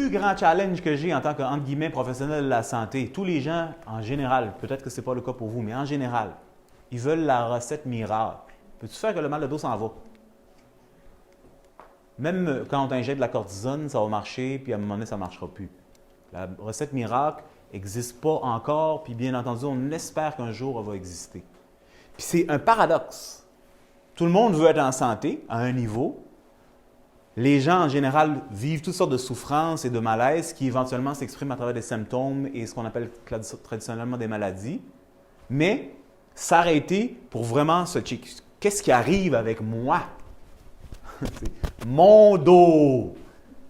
plus grand challenge que j'ai en tant que, entre guillemets, professionnel de la santé, tous les gens, en général, peut-être que ce n'est pas le cas pour vous, mais en général, ils veulent la recette miracle. Peux-tu faire que le mal de dos s'en va? Même quand on t'injecte de la cortisone, ça va marcher, puis à un moment donné, ça ne marchera plus. La recette miracle n'existe pas encore, puis bien entendu, on espère qu'un jour, elle va exister. Puis c'est un paradoxe. Tout le monde veut être en santé, à un niveau. Les gens, en général, vivent toutes sortes de souffrances et de malaises qui éventuellement s'expriment à travers des symptômes et ce qu'on appelle traditionnellement des maladies. Mais s'arrêter pour vraiment se checker. Qu'est-ce qui arrive avec moi? Mon dos,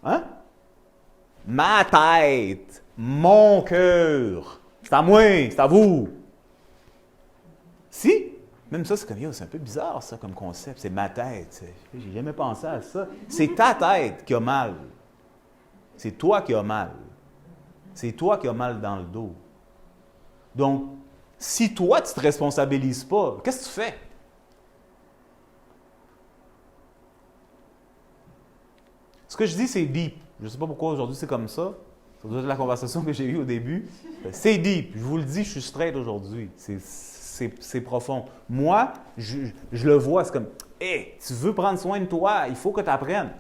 hein? Ma tête, mon cœur. C'est à moi, c'est à vous. Si? Même ça, c'est comme, c'est un peu bizarre, ça, comme concept. C'est ma tête. J'ai jamais pensé à ça. C'est ta tête qui a mal. C'est toi qui as mal. C'est toi qui as mal dans le dos. Donc, si toi, tu ne te responsabilises pas, qu'est-ce que tu fais? Ce que je dis, c'est deep. Je ne sais pas pourquoi aujourd'hui c'est comme ça. Ça doit être la conversation que j'ai eue au début. C'est deep. Je vous le dis, je suis straight aujourd'hui. C'est profond. Moi, je le vois, c'est comme, hey, tu veux prendre soin de toi, il faut que tu apprennes.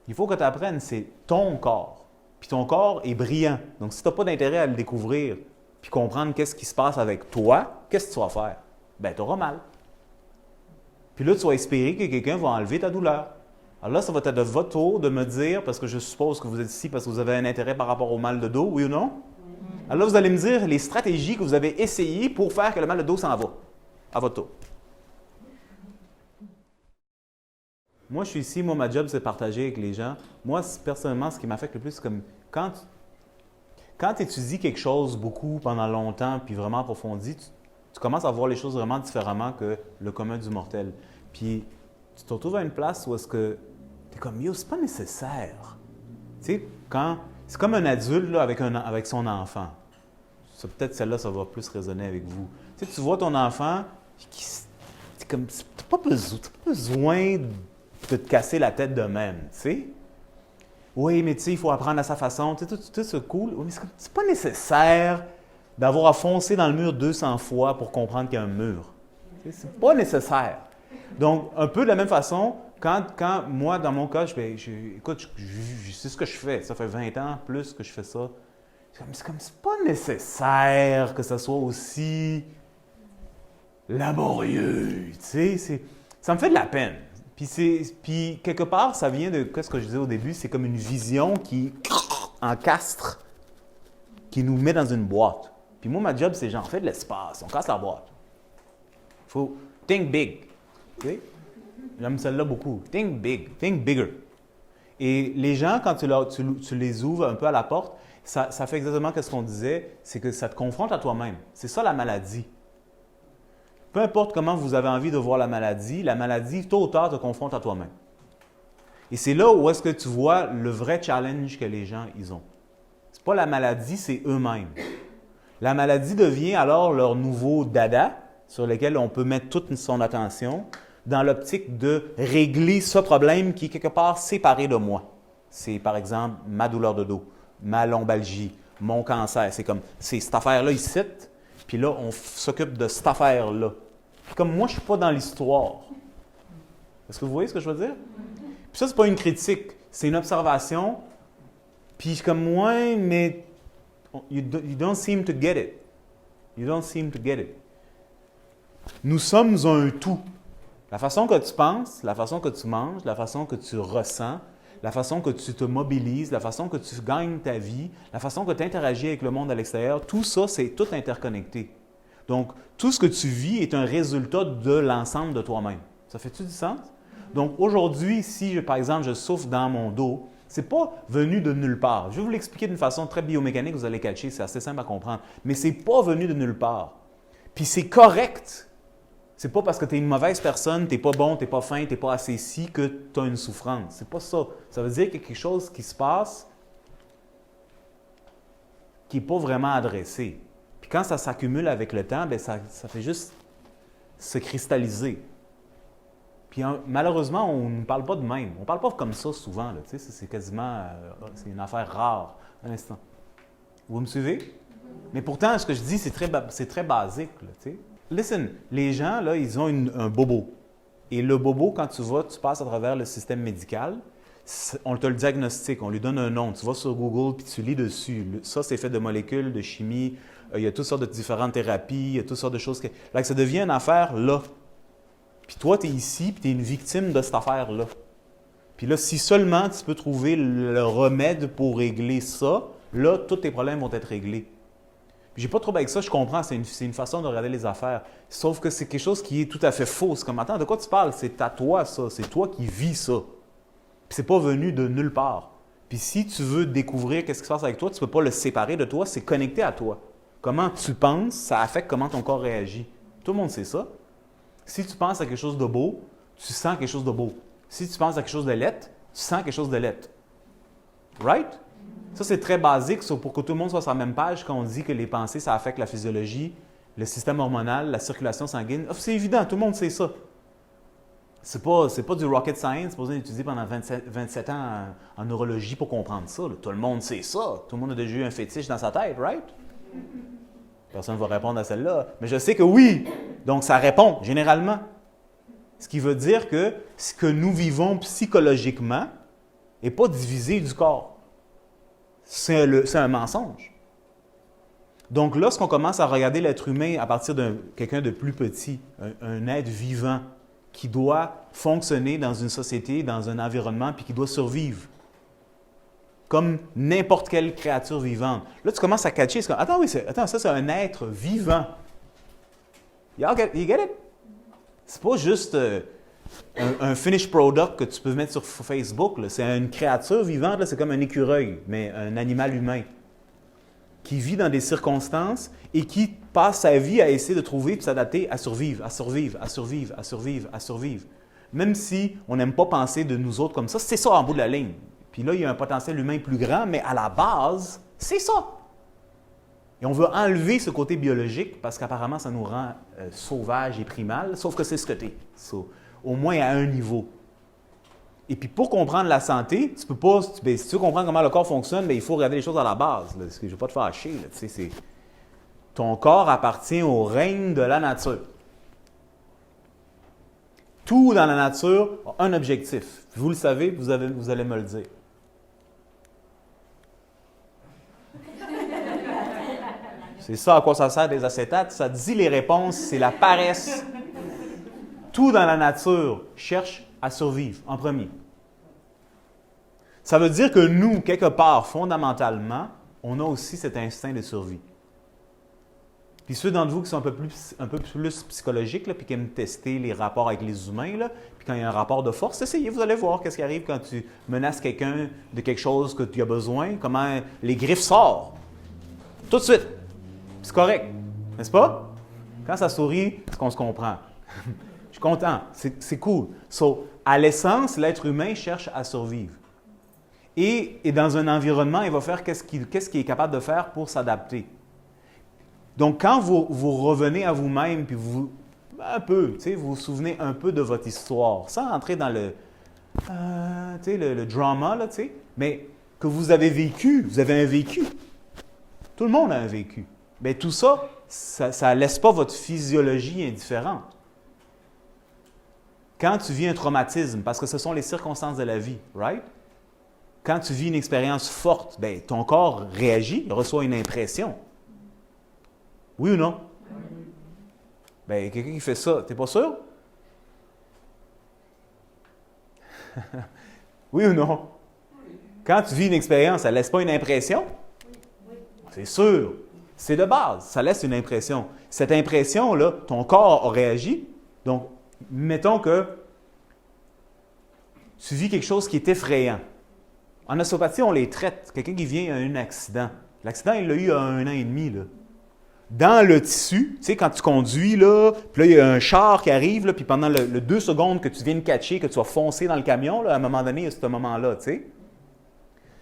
Il faut que tu apprennes, c'est ton corps. Puis ton corps est brillant. Donc, si tu n'as pas d'intérêt à le découvrir, puis comprendre qu'est-ce qui se passe avec toi, qu'est-ce que tu vas faire? Bien, tu auras mal. Puis là, tu vas espérer que quelqu'un va enlever ta douleur. Alors là, ça va être de votre tour de me dire, parce que je suppose que vous êtes ici parce que vous avez un intérêt par rapport au mal de dos, oui ou non? Alors là, vous allez me dire les stratégies que vous avez essayées pour faire que le mal de dos s'en va. À votre tour. Moi, je suis ici. Moi, ma job, c'est de partager avec les gens. Moi, personnellement, ce qui m'affecte le plus, c'est comme quand tu étudies quelque chose beaucoup pendant longtemps, puis vraiment approfondi, tu commences à voir les choses vraiment différemment que le commun du mortel. Puis, tu te retrouves à une place où est-ce que tu es comme, yo, c'est pas nécessaire. Tu sais, c'est comme un adulte là, avec son enfant. Peut-être celle-là, ça va plus résonner avec vous. Tu sais, tu vois ton enfant, tu n'as pas besoin de te casser la tête de même, tu sais. Oui, mais tu sais, il faut apprendre à sa façon. Tu sais, tout c'est cool. Oui, mais c'est pas nécessaire d'avoir à foncer dans le mur 200 fois pour comprendre qu'il y a un mur. Tu sais, c'est pas nécessaire. Donc, un peu de la même façon, quand moi, dans mon cas, écoute, je sais ce que je fais. Ça fait 20 ans plus que je fais ça. C'est pas nécessaire que ça soit aussi laborieux. Tu sais, ça me fait de la peine. Puis quelque part, ça vient de ce que je disais au début, c'est comme une vision qui encastre, qui nous met dans une boîte. Puis moi, ma job, c'est genre, fait de l'espace, on casse la boîte. Il faut think big. Tu sais? J'aime celle-là beaucoup. Think big, think bigger. Et les gens, quand tu les ouvres un peu à la porte, ça fait exactement ce qu'on disait, c'est que ça te confronte à toi-même. C'est ça la maladie. Peu importe comment vous avez envie de voir la maladie, tôt ou tard, te confronte à toi-même. Et c'est là où est-ce que tu vois le vrai challenge que les gens ils ont. Ce n'est pas la maladie, c'est eux-mêmes. La maladie devient alors leur nouveau dada sur lequel on peut mettre toute son attention dans l'optique de régler ce problème qui est quelque part séparé de moi. C'est par exemple ma douleur de dos, ma lombalgie, mon cancer. C'est cette affaire-là ici, puis là, on s'occupe de cette affaire-là. Puis comme moi, je ne suis pas dans l'histoire. Est-ce que vous voyez ce que je veux dire? Puis ça, ce n'est pas une critique, c'est une observation. Puis je suis comme, ouais, mais you don't seem to get it. You don't seem to get it. Nous sommes un tout. La façon que tu penses, la façon que tu manges, la façon que tu ressens, la façon que tu te mobilises, la façon que tu gagnes ta vie, la façon que tu interagis avec le monde à l'extérieur, tout ça, c'est tout interconnecté. Donc, tout ce que tu vis est un résultat de l'ensemble de toi-même. Ça fait-tu du sens? Donc, aujourd'hui, si, par exemple, je souffre dans mon dos, ce n'est pas venu de nulle part. Je vais vous l'expliquer d'une façon très biomécanique, vous allez catcher, c'est assez simple à comprendre. Mais ce n'est pas venu de nulle part. Puis c'est correct. C'est pas parce que tu es une mauvaise personne, tu n'es pas bon, tu n'es pas fin, tu n'es pas assez si que tu as une souffrance. C'est pas ça. Ça veut dire qu'il y a quelque chose qui se passe qui n'est pas vraiment adressé. Puis quand ça s'accumule avec le temps, bien, ça fait juste se cristalliser. Puis malheureusement, on ne parle pas de même. On ne parle pas comme ça souvent. Là, c'est quasiment c'est une affaire rare. Un instant. Vous me suivez? Mais pourtant, ce que je dis, c'est très basique. Là, listen, les gens, là, ils ont un bobo. Et le bobo, quand tu passes à travers le système médical, on te le diagnostique, on lui donne un nom. Tu vas sur Google puis tu lis dessus. Ça, c'est fait de molécules, de chimie. Il y a toutes sortes de différentes thérapies, il y a toutes sortes de choses. Là, ça devient une affaire là. Puis toi, tu es ici, puis tu es une victime de cette affaire-là. Puis là, si seulement tu peux trouver le remède pour régler ça, là, tous tes problèmes vont être réglés. Puis j'ai pas de trouble avec ça, je comprends, c'est une façon de regarder les affaires. Sauf que c'est quelque chose qui est tout à fait faux. C'est comme, attends, de quoi tu parles? C'est à toi, ça. C'est toi qui vis ça. Puis c'est pas venu de nulle part. Puis si tu veux découvrir qu'est-ce qui se passe avec toi, tu peux pas le séparer de toi, c'est connecté à toi. Comment tu penses, ça affecte comment ton corps réagit. Tout le monde sait ça. Si tu penses à quelque chose de beau, tu sens quelque chose de beau. Si tu penses à quelque chose de laid, tu sens quelque chose de laid. Right? Ça, c'est très basique pour que tout le monde soit sur la même page quand on dit que les pensées, ça affecte la physiologie, le système hormonal, la circulation sanguine. C'est évident, tout le monde sait ça. C'est pas du rocket science, c'est pas besoin d'étudier pendant 27 ans en neurologie pour comprendre ça. Là. Tout le monde sait ça. Tout le monde a déjà eu un fétiche dans sa tête, right? Personne ne va répondre à celle-là. Mais je sais que oui. Donc, ça répond, généralement. Ce qui veut dire que ce que nous vivons psychologiquement n'est pas divisé du corps. C'est un mensonge. Donc, lorsqu'on commence à regarder l'être humain à partir de quelqu'un de plus petit, un être vivant qui doit fonctionner dans une société, dans un environnement, puis qui doit survivre, comme n'importe quelle créature vivante. Là, tu commences à catcher. C'est comme, attends, ça, c'est un être vivant. You get it? C'est pas juste un finished product que tu peux mettre sur Facebook. Là. C'est une créature vivante, là, c'est comme un écureuil, mais un animal humain qui vit dans des circonstances et qui passe sa vie à essayer de trouver et de s'adapter à survivre, à survivre, à survivre, à survivre, à survivre. Même si on n'aime pas penser de nous autres comme ça, c'est ça en bout de la ligne. Puis là, il y a un potentiel humain plus grand, mais à la base, c'est ça. Et on veut enlever ce côté biologique parce qu'apparemment, ça nous rend sauvages et primal, sauf que c'est ce que tu es. So, au moins à un niveau. Et puis pour comprendre la santé, tu peux pas. Si tu veux comprendre comment le corps fonctionne, bien, il faut regarder les choses à la base. Là, parce que je ne vais pas te faire chier. Là, ton corps appartient au règne de la nature. Tout dans la nature a un objectif. Vous le savez, vous allez me le dire. C'est ça à quoi ça sert des acétates. Ça dit les réponses, c'est la paresse. Tout dans la nature cherche à survivre en premier. Ça veut dire que nous, quelque part, fondamentalement, on a aussi cet instinct de survie. Puis ceux d'entre vous qui sont un peu plus psychologiques, là, puis qui aiment tester les rapports avec les humains, là, puis quand il y a un rapport de force, essayez, vous allez voir qu'est-ce qui arrive quand tu menaces quelqu'un de quelque chose que tu as besoin, comment les griffes sortent. Tout de suite. C'est correct, n'est-ce pas? Quand ça sourit, c'est qu'on se comprend. Je suis content, c'est cool. So, à l'essence, l'être humain cherche à survivre. Et dans un environnement, il va faire qu'est-ce qu'il est capable de faire pour s'adapter. Donc, quand vous revenez à vous-même, puis vous vous souvenez un peu de votre histoire, sans entrer dans le drama, là, mais que vous avez un vécu. Tout le monde a un vécu. Bien, tout ça, ça ne laisse pas votre physiologie indifférente. Quand tu vis un traumatisme, parce que ce sont les circonstances de la vie, right? Quand tu vis une expérience forte, bien, ton corps réagit, il reçoit une impression. Oui ou non? Bien, quelqu'un qui fait ça, t'es pas sûr? Oui ou non? Quand tu vis une expérience, ça ne laisse pas une impression? C'est sûr. C'est de base, ça laisse une impression. Cette impression-là, ton corps a réagi. Donc, mettons que tu vis quelque chose qui est effrayant. En ostéopathie, on les traite. Quelqu'un qui vient à un accident. L'accident, il l'a eu à 1 an et demi. Là. Dans le tissu, tu sais, quand tu conduis, là, puis là, il y a un char qui arrive, là, puis pendant le 2 secondes que tu viens de catcher, que tu vas foncer dans le camion, là, à un moment donné, il y a ce moment-là, tu sais.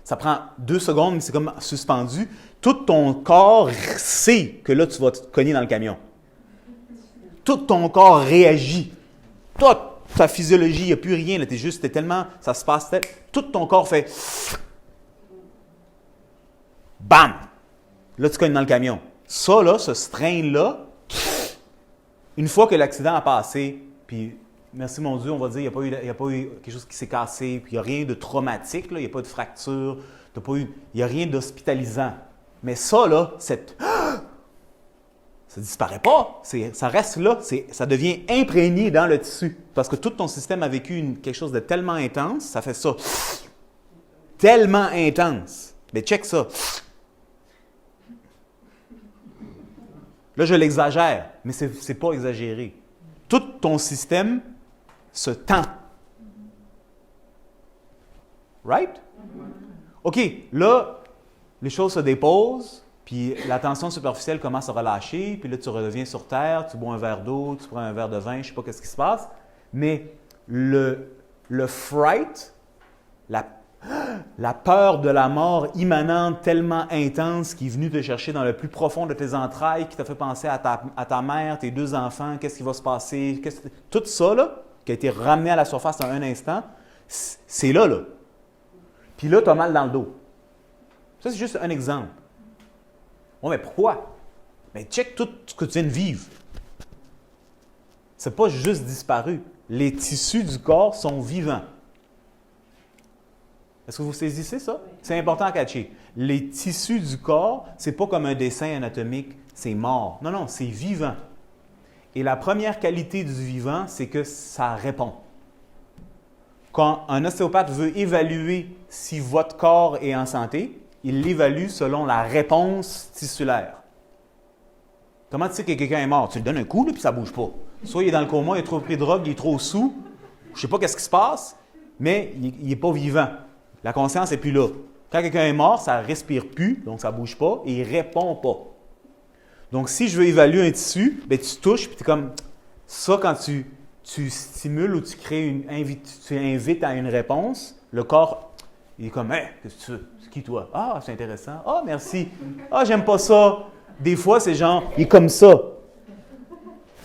Ça prend 2 secondes, mais c'est comme suspendu. Tout ton corps sait que là, tu vas te cogner dans le camion. Tout ton corps réagit. Tout. ta physiologie, il n'y a plus rien. T'es tellement, ça se passe, tout ton corps fait bam! Là, tu cognes dans le camion. Ça, là, ce strain-là, une fois que l'accident a passé, puis merci mon Dieu, on va dire, il n'y a pas eu quelque chose qui s'est cassé, puis il n'y a rien de traumatique, là, il n'y a pas de fracture, il n'y a rien d'hospitalisant. Mais ça, là, ça ne disparaît pas, ça reste là, ça devient imprégné dans le tissu. Parce que tout ton système a vécu quelque chose de tellement intense, ça fait ça. Tellement intense. Mais check ça. Là, je l'exagère, mais ce n'est pas exagéré. Tout ton système se tend. Right? OK, là, les choses se déposent, puis la tension superficielle commence à relâcher, puis là, tu redeviens sur Terre, tu bois un verre d'eau, tu prends un verre de vin, je ne sais pas ce qui se passe, mais le fright, la peur de la mort immanente tellement intense qui est venue te chercher dans le plus profond de tes entrailles, qui t'a fait penser à ta mère, tes 2 enfants, qu'est-ce qui va se passer, tout ça, là, qui a été ramené à la surface en un instant, c'est là. Puis là, tu as mal dans le dos. Ça, c'est juste un exemple. Oui, mais pourquoi? Mais check tout ce que tu viens de vivre. C'est pas juste disparu. Les tissus du corps sont vivants. Est-ce que vous saisissez ça? C'est important à catcher. Les tissus du corps, c'est pas comme un dessin anatomique, c'est mort. Non, non, c'est vivant. Et la première qualité du vivant, c'est que ça répond. Quand un ostéopathe veut évaluer si votre corps est en santé, il l'évalue selon la réponse tissulaire. Comment tu sais que quelqu'un est mort? Tu lui donnes un coup, là, puis ça ne bouge pas. Soit il est dans le coma, il est trop pris de drogue, il est trop sous, je ne sais pas qu'est-ce qui se passe, mais il n'est pas vivant. La conscience n'est plus là. Quand quelqu'un est mort, ça ne respire plus, donc ça ne bouge pas, et il ne répond pas. Donc, si je veux évaluer un tissu, bien, tu touches, puis tu es comme... Ça, quand tu stimules ou tu crées tu invites à une réponse, le corps, il est comme « Hey, qu'est-ce que tu veux? C'est qui toi? Ah, c'est intéressant. Ah, merci. Ah, j'aime pas ça. » Des fois, c'est genre, il est comme ça.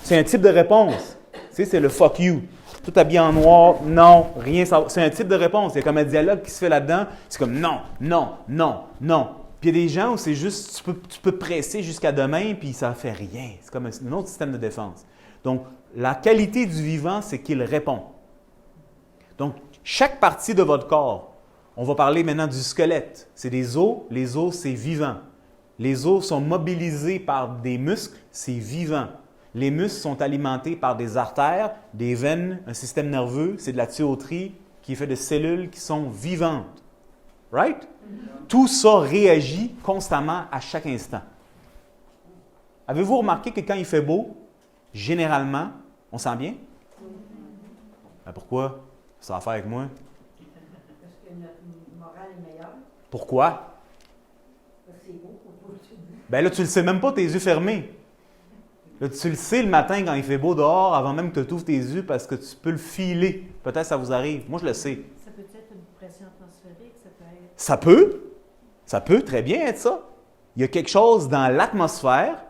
C'est un type de réponse. Tu sais, c'est le « fuck you ». Tout habillé en noir, non, rien. C'est un type de réponse. Il y a comme un dialogue qui se fait là-dedans. C'est comme non, non, non, non. Puis il y a des gens où c'est juste, tu peux presser jusqu'à demain, puis ça ne fait rien. C'est comme un autre système de défense. Donc, la qualité du vivant, c'est qu'il répond. Donc, chaque partie de votre corps, on va parler maintenant du squelette. C'est des os. Les os, c'est vivant. Les os sont mobilisés par des muscles, c'est vivant. Les muscles sont alimentés par des artères, des veines, un système nerveux, c'est de la tuyauterie qui est fait de cellules qui sont vivantes. Right? Tout ça réagit constamment à chaque instant. Avez-vous remarqué que quand il fait beau, généralement, on sent bien? Ben pourquoi? Ça a à faire avec moi? Parce que notre morale est meilleure. Pourquoi? Parce que c'est beau pour toi. Ben là, tu ne le sais même pas, tes yeux fermés. Là, tu le sais le matin quand il fait beau dehors, avant même que tu ouvres tes yeux, parce que tu peux le filer. Peut-être que ça vous arrive. Moi, je le sais. Ça peut être une pression atmosphérique, ça peut être... Ça peut très bien être ça. Il y a quelque chose dans l'atmosphère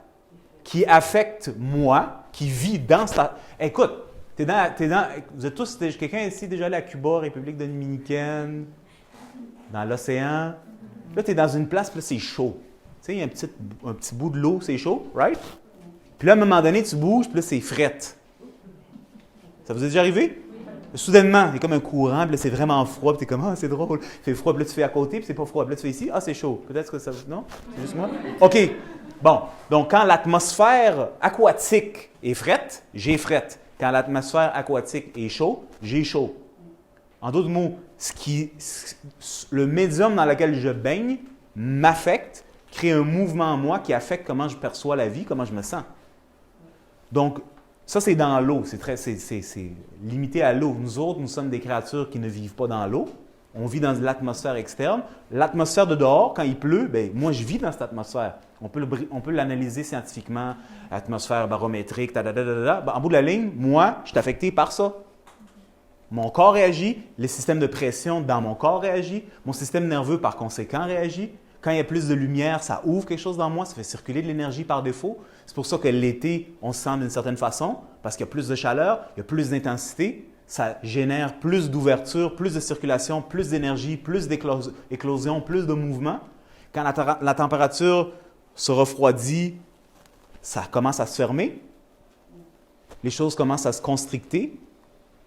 qui affecte moi, qui vit dans cette... Écoute, vous êtes tous... Quelqu'un ici déjà allé à Cuba, République dominicaine, dans l'océan. Là, tu es dans une place, puis là, c'est chaud. Tu sais, il y a un petit bout de l'eau, c'est chaud, right? Puis là, à un moment donné, tu bouges, puis là, c'est frette. Ça vous est déjà arrivé? Soudainement, il y a comme un courant, puis là, c'est vraiment froid, puis tu es comme « Ah, c'est drôle! » Il fait froid, puis là, tu fais à côté, puis c'est pas froid. Puis là, tu fais ici, « Ah, c'est chaud. » Peut-être que ça... Non? C'est juste moi? OK. Bon. Donc, quand l'atmosphère aquatique est frette, j'ai frette. Quand l'atmosphère aquatique est chaud, j'ai chaud. En d'autres mots, le médium dans lequel je baigne m'affecte, crée un mouvement en moi qui affecte comment je perçois la vie, comment je me sens. Donc, ça, c'est dans l'eau. C'est limité à l'eau. Nous autres, nous sommes des créatures qui ne vivent pas dans l'eau. On vit dans l'atmosphère externe. L'atmosphère de dehors, quand il pleut, bien, moi, je vis dans cette atmosphère. On peut l'analyser scientifiquement, atmosphère barométrique, Ben, en bout de la ligne, moi, je suis affecté par ça. Mon corps réagit, les systèmes de pression dans mon corps réagissent, mon système nerveux, par conséquent, réagit. Quand il y a plus de lumière, ça ouvre quelque chose dans moi, ça fait circuler de l'énergie par défaut. C'est pour ça que l'été, on se sent d'une certaine façon, parce qu'il y a plus de chaleur, il y a plus d'intensité. ça génère plus d'ouverture, plus de circulation, plus d'énergie, plus d'éclosion, plus de mouvement. Quand la température se refroidit, ça commence à se fermer. Les choses commencent à se constricter.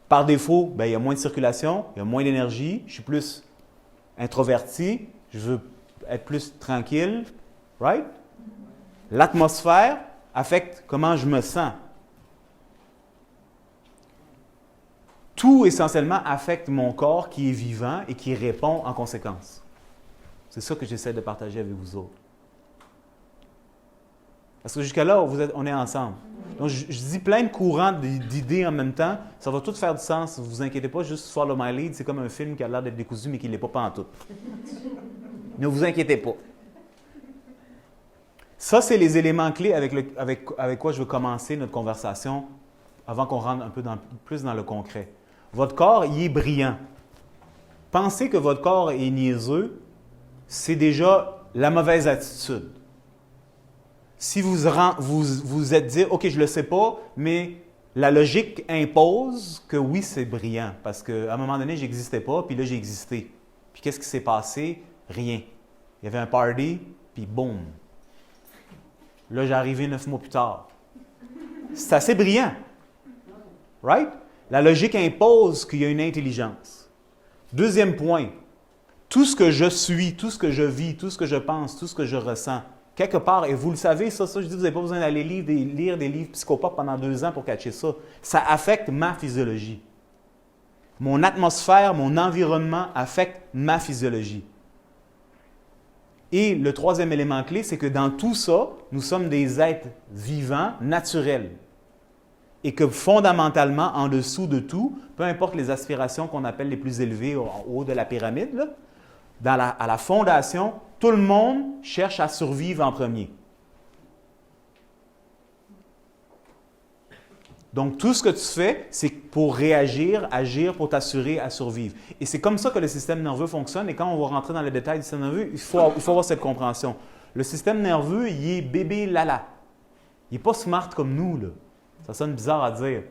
Par défaut, il y a moins de circulation, il y a moins d'énergie, je suis plus introverti, je veux être plus tranquille, right? L'atmosphère affecte comment je me sens. Tout essentiellement affecte mon corps qui est vivant et qui répond en conséquence. C'est ça que j'essaie de partager avec vous autres. Parce que jusqu'à là, on est ensemble. Donc, je dis plein de courants d'idées en même temps. Ça va tout faire du sens. Ne vous inquiétez pas, juste Follow My Lead, c'est comme un film qui a l'air d'être décousu, mais qui ne l'est pas pantoute. Ne vous inquiétez pas. Ça, c'est les éléments clés avec quoi je veux commencer notre conversation avant qu'on rentre un peu plus dans le concret. Votre corps, il est brillant. Penser que votre corps est niaiseux, c'est déjà la mauvaise attitude. Si vous êtes dit, OK, je ne le sais pas, mais la logique impose que oui, c'est brillant. Parce qu'à un moment donné, je n'existais pas, puis là, j'ai existé. Puis qu'est-ce qui s'est passé? Rien. Il y avait un party, puis boum. Là, j'ai arrivé 9 mois plus tard. C'est assez brillant. Right? La logique impose qu'il y a une intelligence. Deuxième point. Tout ce que je suis, tout ce que je vis, tout ce que je pense, tout ce que je ressens, quelque part, et vous le savez, ça je dis, vous n'avez pas besoin d'aller lire des livres psychopathes pendant 2 ans pour catcher ça. Ça affecte ma physiologie. Mon atmosphère, mon environnement affecte ma physiologie. Et le troisième élément clé, c'est que dans tout ça, nous sommes des êtres vivants, naturels. Et que fondamentalement, en dessous de tout, peu importe les aspirations qu'on appelle les plus élevées en haut de la pyramide, là, à la fondation, tout le monde cherche à survivre en premier. Donc, tout ce que tu fais, c'est pour réagir, agir, pour t'assurer à survivre. Et c'est comme ça que le système nerveux fonctionne. Et quand on va rentrer dans les détails du système nerveux, il faut avoir cette compréhension. Le système nerveux, il est bébé lala. Il n'est pas smart comme nous, là. Ça sonne bizarre à dire.